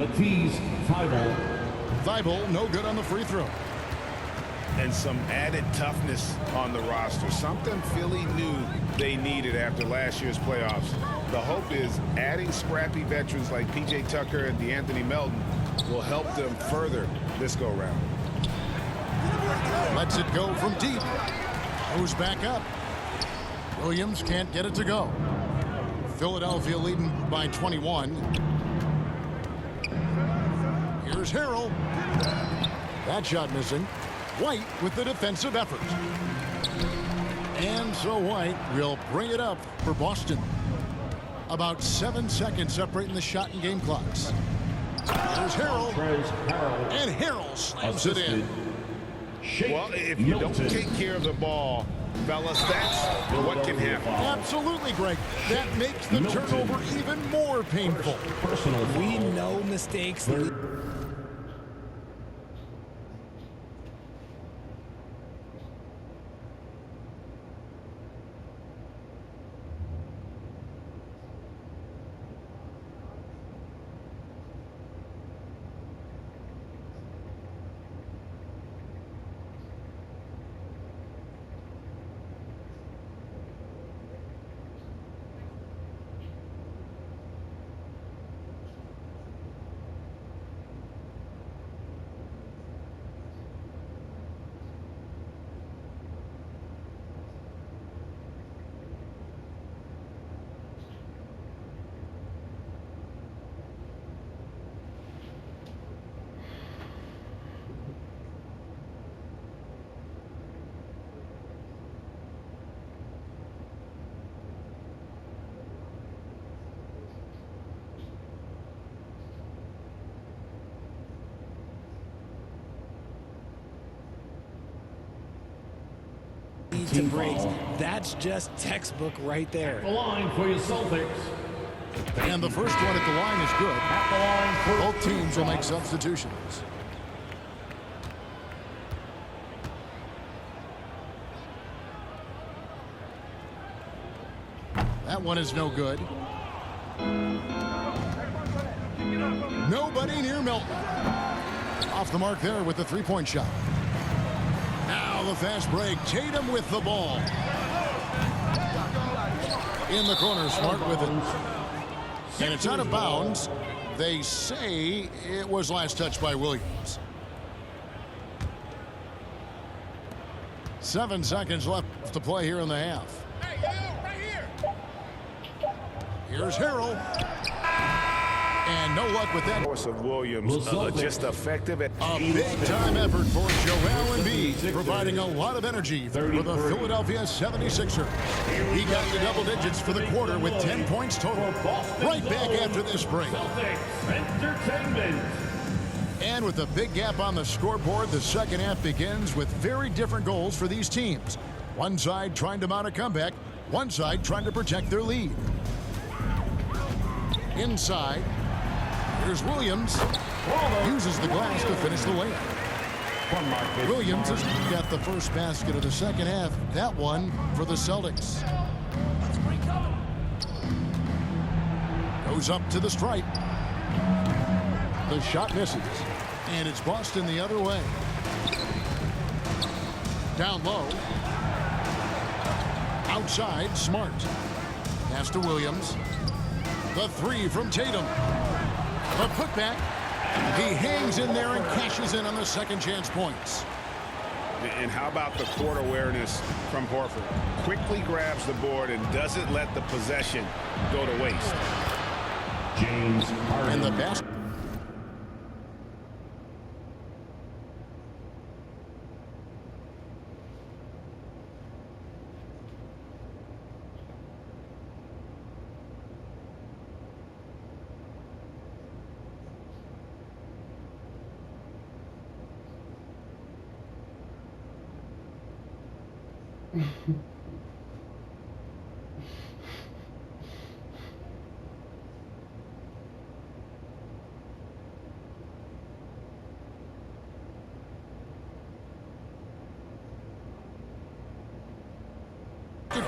Matisse Thybulle. Thybulle, no good on the free throw. And some added toughness on the roster. Something Philly knew they needed after last year's playoffs. The hope is adding scrappy veterans like P.J. Tucker and DeAnthony Melton will help them further this go-round. Lets it go from deep. Goes back up. Williams can't get it to go. Philadelphia leading by 21. Here's Harrell. That shot missing. White with the defensive effort. And so White will bring it up for Boston. About 7 seconds separating the shot and game clocks. There's Harrell. And Harrell slams it in. Well, if you don't take care of the ball, fellas, that's what can happen. Absolutely, Greg. That makes the turnover even more painful. We know mistakes. To breaks. That's just textbook right there. The line for your Celtics. And the first one at the line is good. At the line for Both teams will make substitutions. That one is no good. Nobody near Melton. Off the mark there with the three-point shot. Now the fast break. Tatum with the ball. In the corner, Smart with it. And it's out of bounds. They say it was last touched by Williams. 7 seconds left to play here in the half. Here's Harrell. And no luck with that. Force of Williams, just effective at a big-time effort for Joel Embiid, providing a lot of energy for the Philadelphia 76ers. He got to double digits for the quarter with 10 points total. Right back after this break. And with a big gap on the scoreboard, the second half begins with very different goals for these teams. One side trying to mount a comeback, one side trying to protect their lead. Inside. Here's Williams. Uses the glass to finish the layup. Williams has got the first basket of the second half. That one for the Celtics. Goes up to the stripe. The shot misses. And it's Boston the other way. Down low. Outside, Smart. Pass to Williams. The three from Tatum. The putback. He hangs in there and cashes in on the second chance points. And how about the court awareness from Horford? Quickly grabs the board and doesn't let the possession go to waste. James Harden. And the basket.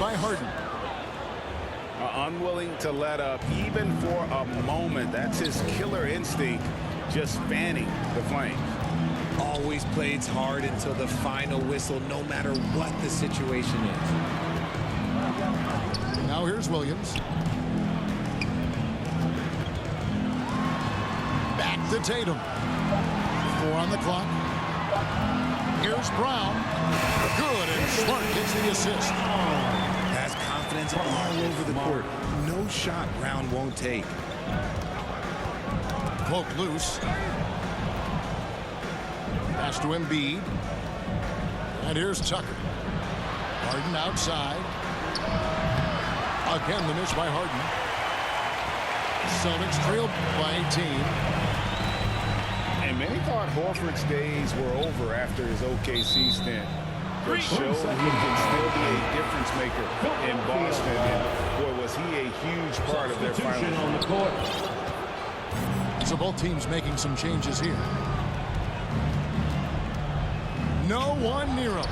By Harden. Unwilling to let up even for a moment. That's his killer instinct just fanning the flames. Always plays hard until the final whistle, no matter what the situation is. Now here's Williams. Back to Tatum. 4 on the clock. Here's Brown. Good, and Smart gets the assist. Has confidence all over the court. No shot Brown won't take. Poke loose. Pass to Embiid. And here's Tucker. Harden outside. Again, the miss by Harden. Celtics trailed by 18. And many thought Horford's days were over after his OKC stint. But showed he can still be a difference maker in Boston. And boy, was he a huge part of their Substitution final. on the court. So both teams making some changes here. No one near him.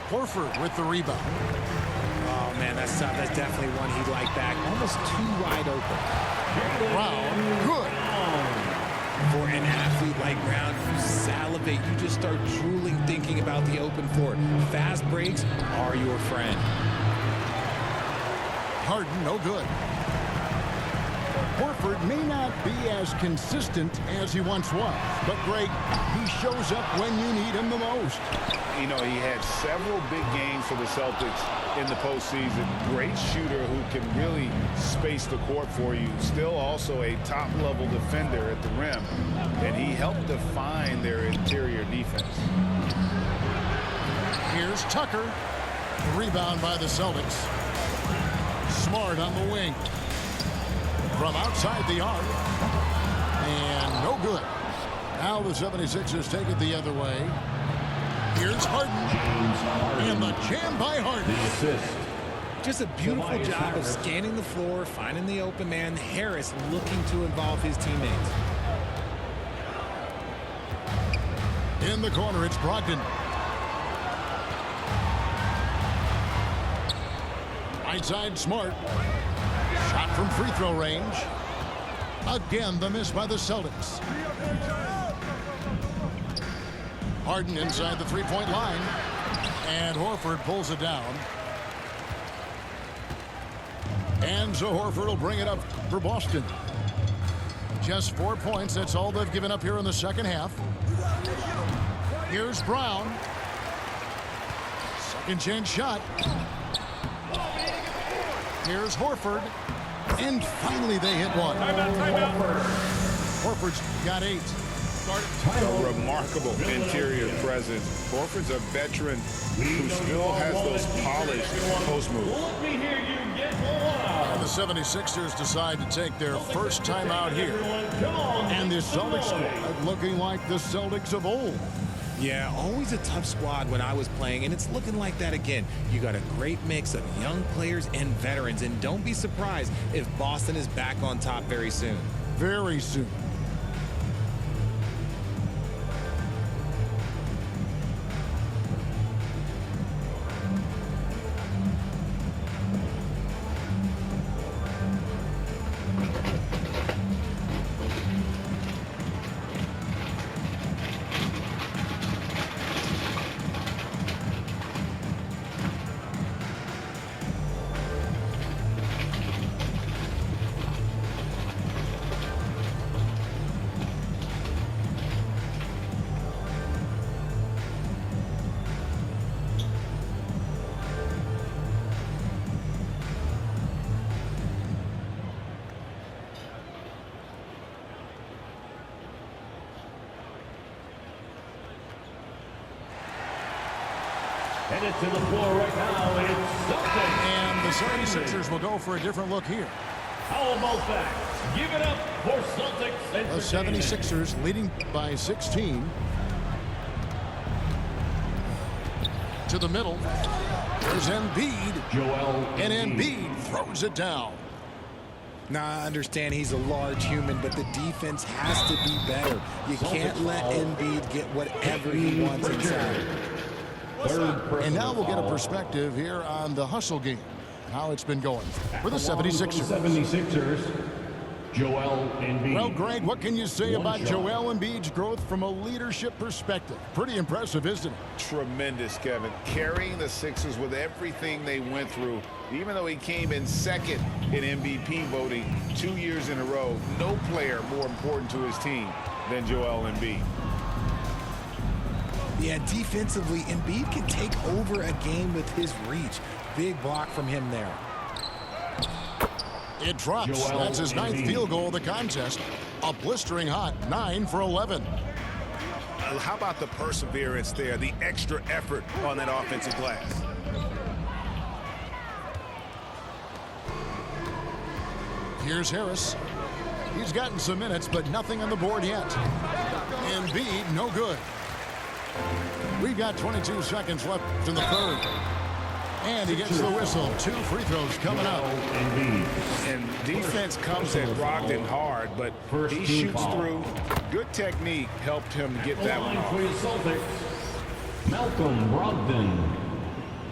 Horford with the rebound. Oh, man, that's tough. That's definitely one he'd like back. Almost too wide open. Brown, good. For an athlete like Brown, you salivate. You just start drooling thinking about the open floor. Fast breaks are your friend. Harden, no good. Horford may not be as consistent as he once was, but Greg, he shows up when you need him the most. You know, he had several big games for the Celtics in the postseason. Great shooter who can really space the court for you. Still also a top-level defender at the rim. And he helped define their interior defense. Here's Tucker. Rebound by the Celtics. Smart on the wing. From outside the arc. And no good. Now the 76ers take it the other way. Here's Harden. And the jam by Harden. Assist. Just a beautiful job of scanning the floor, finding the open man. Harris looking to involve his teammates. In the corner, it's Brogdon. Right side, Smart. Shot from free throw range. Again, the miss by the Celtics. Harden inside the three-point line. And Horford pulls it down. And so Horford will bring it up for Boston. Just 4 points. That's all they've given up here in the second half. Here's Brown. Second chance shot. Here's Horford. And finally they hit one. Horford's got 8. A remarkable interior presence. Horford's a veteran who still has those polished post moves. Let me hear you get loud. And the 76ers decide to take their first time out here. Come on. And the Celtics squad looking like the Celtics of old. Yeah, always a tough squad when I was playing, and it's looking like that again. You got a great mix of young players and veterans, and don't be surprised if Boston is back on top very soon. Very soon. Headed to the floor right now, it's Celtics. And the 76ers will go for a different look here. How about that? Give it up for Celtics. The 76ers leading by 16. To the middle. There's Embiid. Joel And Embiid throws it down. Now, I understand he's a large human, but the defense has to be better. You can't let Embiid get whatever he wants inside. And now we'll get a perspective here on the hustle game, how it's been going for the 76ers. 76ers. Joel Embiid. Well, Greg, what can you say One about shot. Joel Embiid's growth from a leadership perspective? Pretty impressive, isn't it? Tremendous, Kevin. Carrying the Sixers with everything they went through, even though he came in second in MVP voting 2 years in a row, no player more important to his team than Joel Embiid. Yeah, defensively, Embiid can take over a game with his reach. Big block from him there. It drops. Joel That's his ninth Embiid. field goal of the contest. A blistering hot 9 for 11. How about the perseverance there, the extra effort on that offensive glass? Here's Harris. He's gotten some minutes, but nothing on the board yet. Embiid, no good. We've got 22 seconds left in the third. And he gets the whistle. 2 free throws coming up. Embiid. And defense comes at Brogdon hard, but First he team shoots foul. through. Good technique helped him get The that one line off. for your Celtics, Malcolm Brogdon.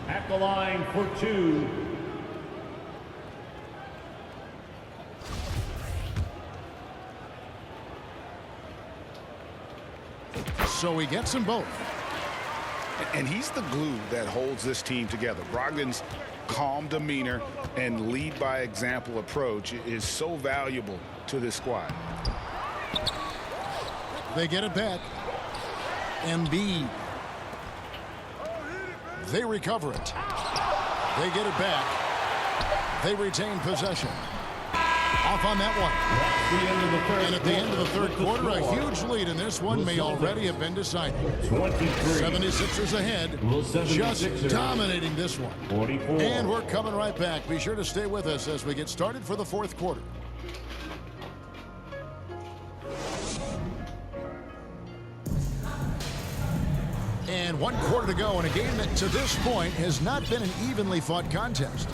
At the line for 2. So he gets them both. And he's the glue that holds this team together. Brogdon's calm demeanor and lead by example approach is so valuable to this squad. They get it back. Embiid. They recover it. They get it back. They retain possession. Off on that one. That's the end of the third. And at the end of the third With quarter, a score, huge lead in this one may already have been decided. 23. 76ers ahead, Will just 76ers. dominating this one. 44. And we're coming right back. Be sure to stay with us as we get started for the fourth quarter. And 1 quarter to go in a game that to this point has not been an evenly fought contest.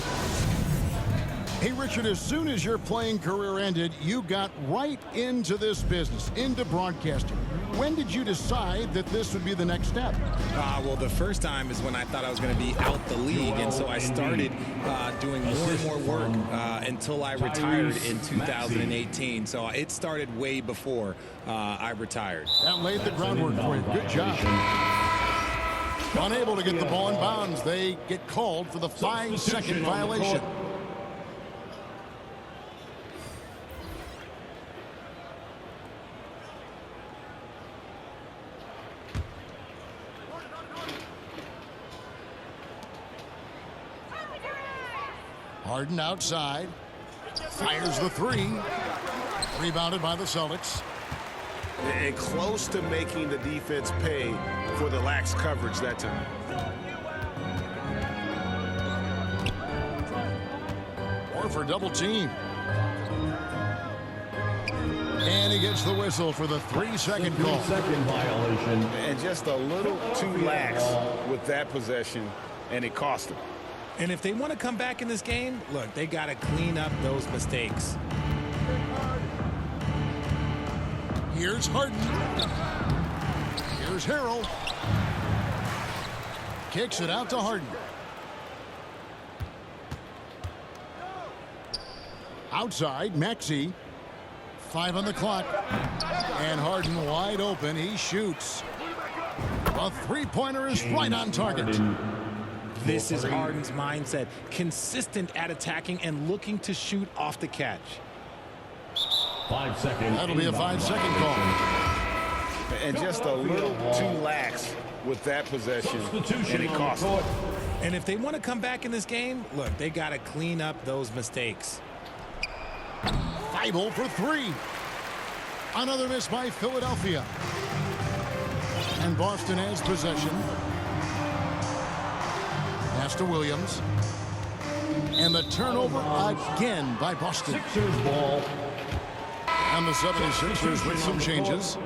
Hey, Richard, as soon as your playing career ended, you got right into this business, into broadcasting. When did you decide that this would be the next step? Well, the first time is when I thought I was going to be out the league, and so I started doing more and more work until I retired in 2018. So it started way before I retired. That laid the groundwork for you. Good job. Unable to get the ball in bounds, they get called for the 5-second violation. Harden outside. Fires the 3. Rebounded by the Celtics. And close to making the defense pay for the lax coverage that time. Or for double team. And he gets the whistle for the 3-second call. 3-second violation. And just a little too lax with that possession, and it cost him. And if they want to come back in this game, look, they got to clean up those mistakes. Here's Harden. Here's Harrell. Kicks it out to Harden. Outside, Maxey. 5 on the clock. And Harden wide open. He shoots. A 3-pointer is right on target. This is Harden's mindset. Consistent at attacking and looking to shoot off the catch. 5 seconds. That'll be a 5-second call. And just a little too lax with that possession, and it cost him. And if they want to come back in this game, look, they got to clean up those mistakes. Thibault for 3. Another miss by Philadelphia. And Boston has possession. Pass to Williams. And the turnover again by Boston. Sixers ball. And the 76ers with some changes.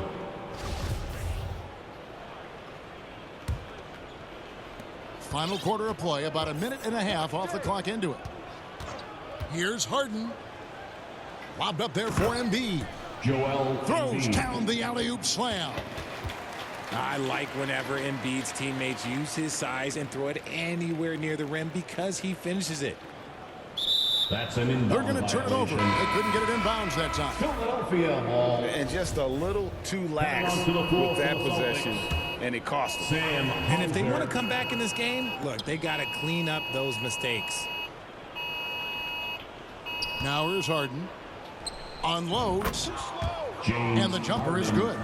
Final quarter of play, about a minute and a half off the clock into it. Here's Harden. Lobbed up there for Embiid. Joel Throws Embiid. down the alley-oop slam. I like whenever Embiid's teammates use his size and throw it anywhere near the rim because he finishes it. That's an inbound They're going to turn it over. violation. They couldn't get it in bounds that time. Philadelphia ball. And just a little too lax Down to the floor with for that the Celtics. possession, and it cost them. Sam And if they want to Hunter. come back in this game, look, they got to clean up those mistakes. Now here's Harden. Unloads. James And the jumper is Harden. good.